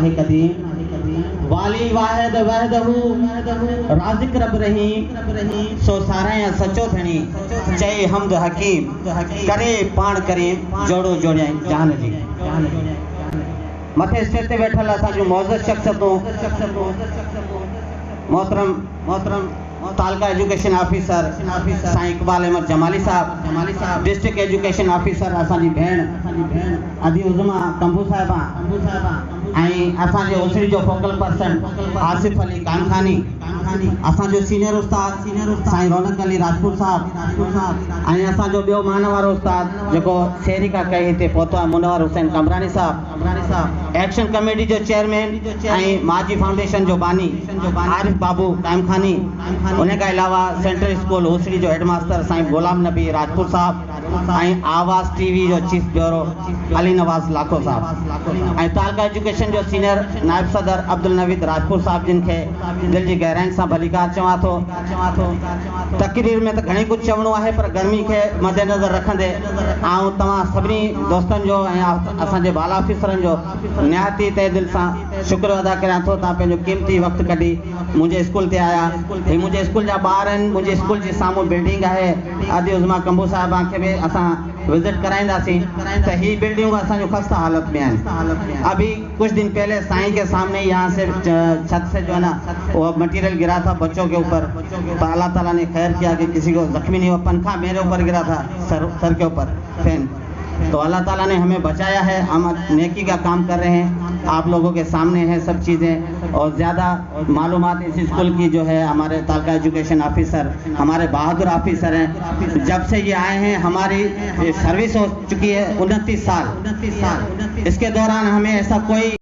आहे कदीम वाली वाहिद वहदहू राज़िक रब रहीम सो सारा या सचो थणी चई हमद हकीम करे पाण करीम जोड़ो जोड़िया जान जी मथे स्टेज ते बैठल असांजो मौजूद शख्सियतूं मोहतरम तालका एजुकेशन ऑफिसर साईं इकबाल अहमद जमाली साहब डिस्ट्रिक्ट एजुकेशन ऑफिसर असांजी भेण अदी उज़मा कंबू साहिबा ऐं असांजे ओसरी जो फोकल पर्सन आसिफ अली कानखानी असांजो सीनियर उस्ताद साईं रौनक अली राजपूत साहब ऐं असांजो ॿियो मान वारो उस्ताद जेको शेरी का कई हिते पहुतो आहे मुनवर हुसैन कमरानी साहब एक्शन कमेटी जो चेयरमैन ऐं माजी फाउंडेशन जो बानी आरिफ बाबू कायमखानी उन खां अलावा सेंट्रल स्कूल ओसरी जो हेडमास्टर साईं गुलाम नबी राजपूत साहब ऐं आवाज़ टीवी जो चीफ ब्यूरो अली नवाज़ लाखो साहब ऐं तालका एजुकेशन जो सीनियर नायब सदर अब्दुल नवीद राजपूत साहब जिन खे दिल जी गहराइनि सां भलीकार चवां थो तकरीर में तो घणी कुछ चवणो आहे पर गर्मी के मद्देनज़र रखंदे ऐं तव्हां सभिनी दोस्तनि जो ऐं असांजे बाला ऑफिसरनि जो निहायती तहे दिल सां शुक्र अदा करियां थो तव्हां पंहिंजो क़ीमती वक़्तु कढी मुंहिंजे स्कूल ते आया ही मुंहिंजे स्कूल जा ॿार आहिनि मुंहिंजे स्कूल जे साम्हूं बिल्डिंग आहे आदि उज़मा कंबू साहिबा खे बि असां विजिट कराईंदासीं त ही बिल्डिंगूं असांजो ख़स्ता हालत में आहिनि अभी कुछ दिन पहले साईं के सामने यहाँ से छत से जो है ना वो मटेरियल गिरा था बच्चों के ऊपर तो अल्लाह ताला ने खैर किया कि किसी को जख्मी नहीं हुआ पंखा मेरे ऊपर गिरा था सर के ऊपर फैन तो अल्लाह ताला ने हमें बचाया है हम नेकी का काम कर रहे हैं आप लोगों के सामने है सब चीज़ें और ज़्यादा मालूमात इस स्कूल की जो है हमारे तालका एजुकेशन ऑफिसर हमारे बहादुर ऑफिसर हैं जब से ये आए हैं हमारी सर्विस हो चुकी है 29 साल इसके दौरान हमें ऐसा कोई